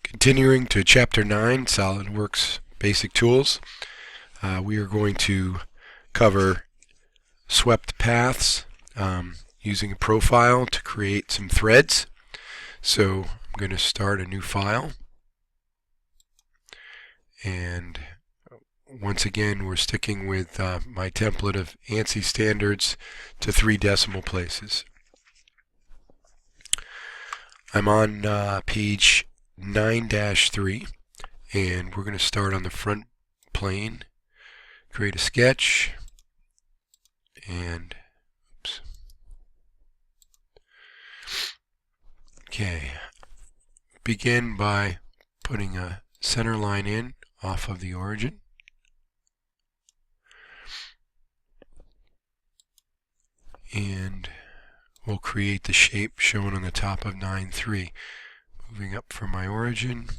Continuing to Chapter 9, SolidWorks Basic Tools, we are going to cover swept paths using a profile to create some threads. So I'm going to start a new file, and once again we're sticking with my template of ANSI standards to 3 decimal places. I'm on page 9-3, and we're going to start on the front plane, create a sketch, and oops. Okay, begin by putting a center line in off of the origin. And we'll create the shape shown on the top of 9-3. Moving up from my origin,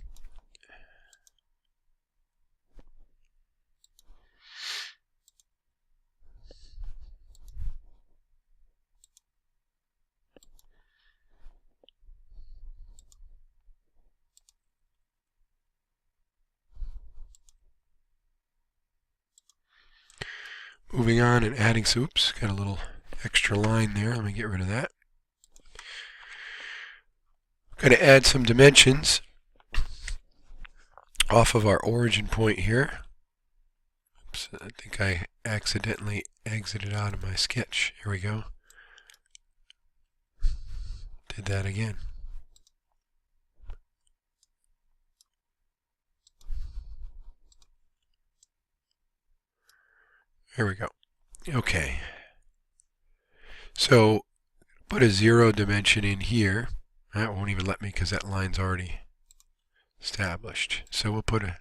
moving on and adding some, oops, got a little extra line there. Let me get rid of that. I'm going to add some dimensions off of our origin point here. Oops, I think I accidentally exited out of my sketch. Here we go. Did that again. There we go. Okay. So put a 0 dimension in here. That won't even let me because that line's already established. So we'll put a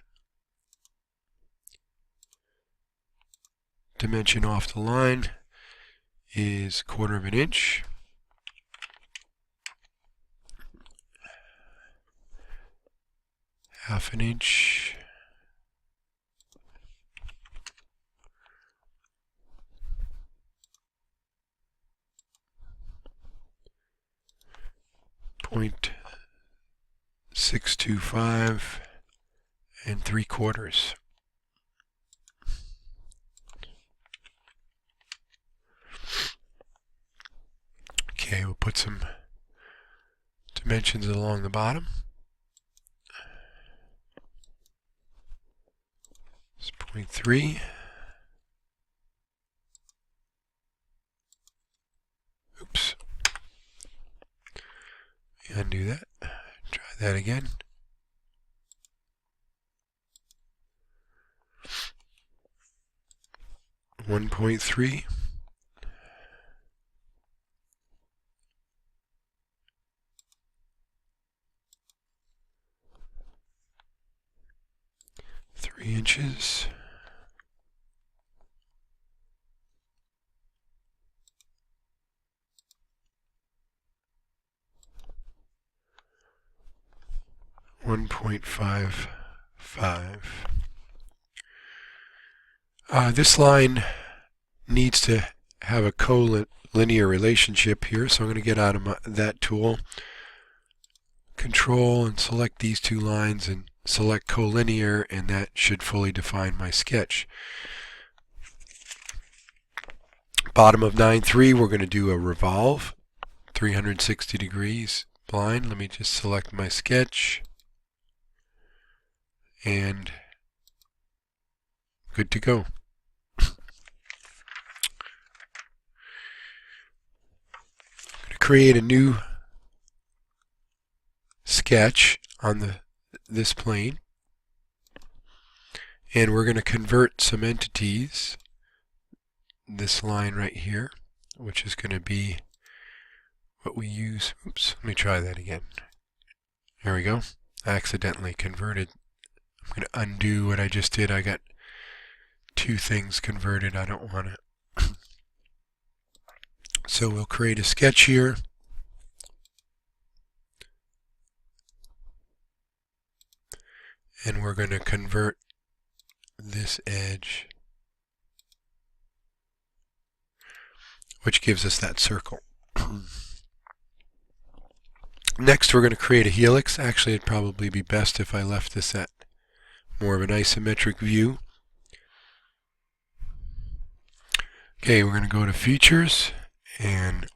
dimension off the line is 1/4 of an inch. Half an inch. .625 and 3/4. Okay, we'll put some dimensions along the bottom. It's 0.3. Oops. Undo that. Try that again. .3. Three inches. .55. This line needs to have a collinear relationship here, so I'm going to get out of that tool, control and select these 2 lines and select collinear, and that should fully define my sketch. Bottom of 9-3, we're going to do a revolve, 360 degrees blind. Let me just select my sketch, and good to go. Create a new sketch on this plane, and we're going to convert some entities. This line right here, which is going to be what we use. Oops, let me try that again. There we go. I accidentally converted. I'm going to undo what I just did. I got 2 things converted. I don't want it. So we'll create a sketch here. And we're going to convert this edge, which gives us that circle. Next we're going to create a helix. Actually, it'd probably be best if I left this at more of an isometric view. Okay, we're going to go to Features and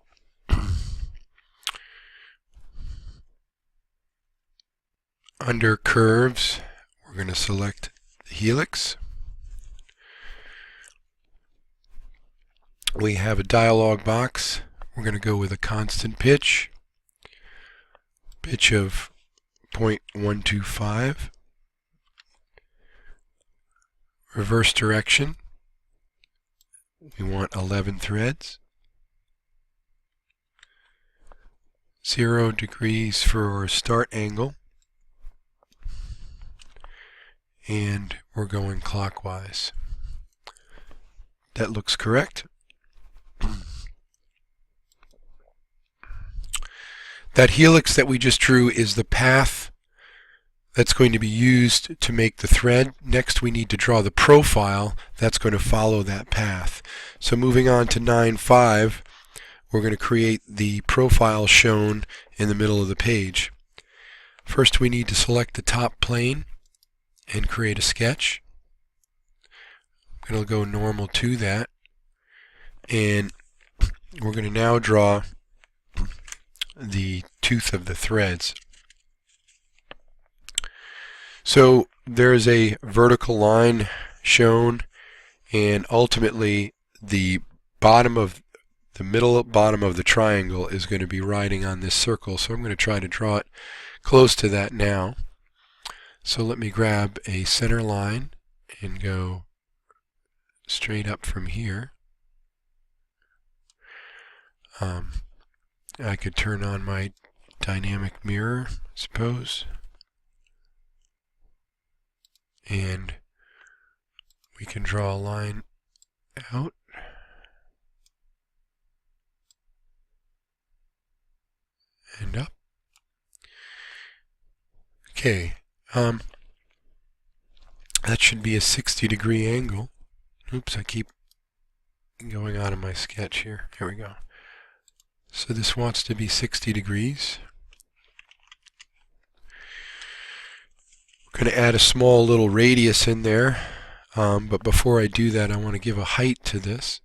under Curves, we're going to select the helix. We have a dialog box. We're going to go with a constant pitch of 0.125. Reverse direction, we want 11 threads. 0 degrees for our start angle. And we're going clockwise. That looks correct. That helix that we just drew is the path that's going to be used to make the thread. Next we need to draw the profile that's going to follow that path. So moving on to 9.5, we're going to create the profile shown in the middle of the page. First we need to select the top plane and create a sketch. I'm going to go normal to that, and we're going to now draw the tooth of the threads. So there's a vertical line shown, and ultimately the middle bottom of the triangle is going to be riding on this circle. So I'm going to try to draw it close to that now. So let me grab a center line and go straight up from here. I could turn on my dynamic mirror, I suppose, and we can draw a line out. And up. Okay, that should be a 60-degree angle. Oops, I keep going out of my sketch here. Here we go. So this wants to be 60 degrees. We're going to add a small little radius in there, but before I do that I want to give a height to this.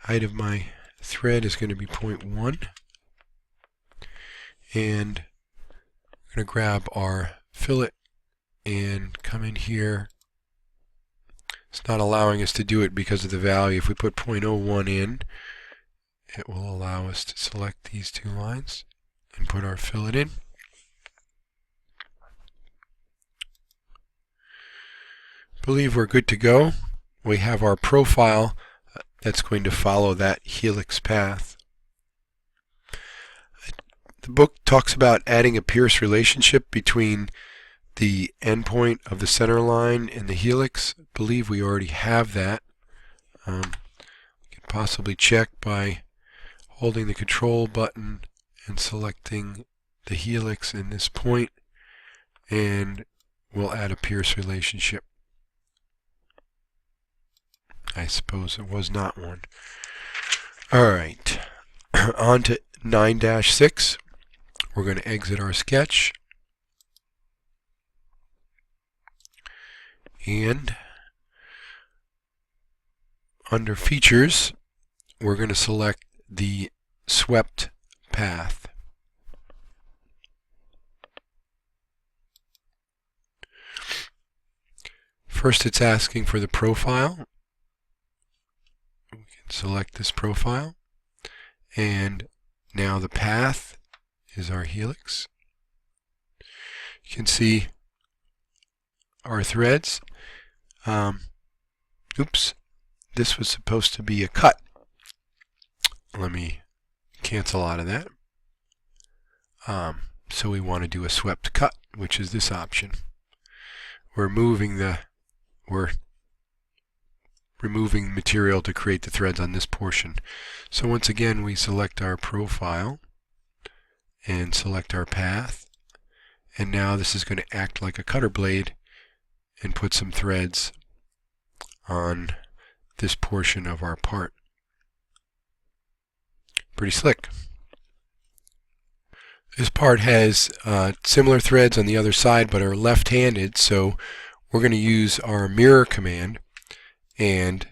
Height of my thread is going to be 0.1, and we're going to grab our fillet and come in here. It's not allowing us to do it because of the value. If we put 0.01 in, it will allow us to select these two lines and put our fillet in. I believe we're good to go. We have our profile that's going to follow that helix path. The book talks about adding a Pierce relationship between the endpoint of the center line and the helix. I believe we already have that. You can possibly check by holding the control button and selecting the helix in this point, and we'll add a Pierce relationship. I suppose it was not one. Alright, on to 9-6. We're going to exit our sketch. And under Features, we're going to select the swept path. First it's asking for the profile. We can select this profile, and now the path is our helix. You can see our threads. Oops, this was supposed to be a cut. Let me cancel out of that. So we want to do a swept cut, which is this option. We're removing material to create the threads on this portion. So once again we select our profile and select our path, and now this is going to act like a cutter blade and put some threads on this portion of our part. Pretty slick. This part has similar threads on the other side but are left-handed, so we're going to use our mirror command and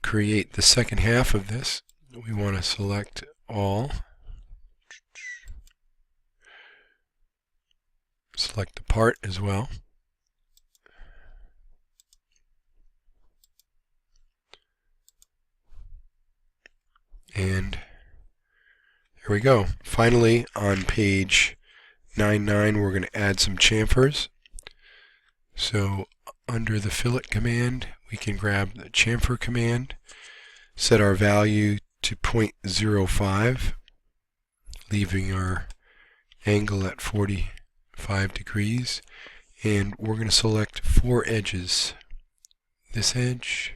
create the second half of this. We want to select all, select the part as well, and here we go. Finally, on page 9.9, we're going to add some chamfers. So under the fillet command, we can grab the chamfer command, set our value to 0.05, leaving our angle at 45 degrees, and we're going to select 4 edges. This edge,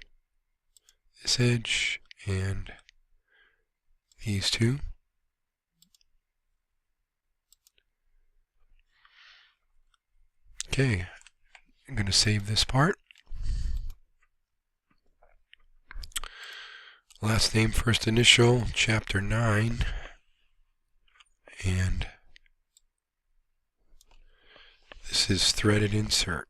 and these two. Okay, I'm going to save this part. Last name, first initial, Chap9, and this is threaded insert.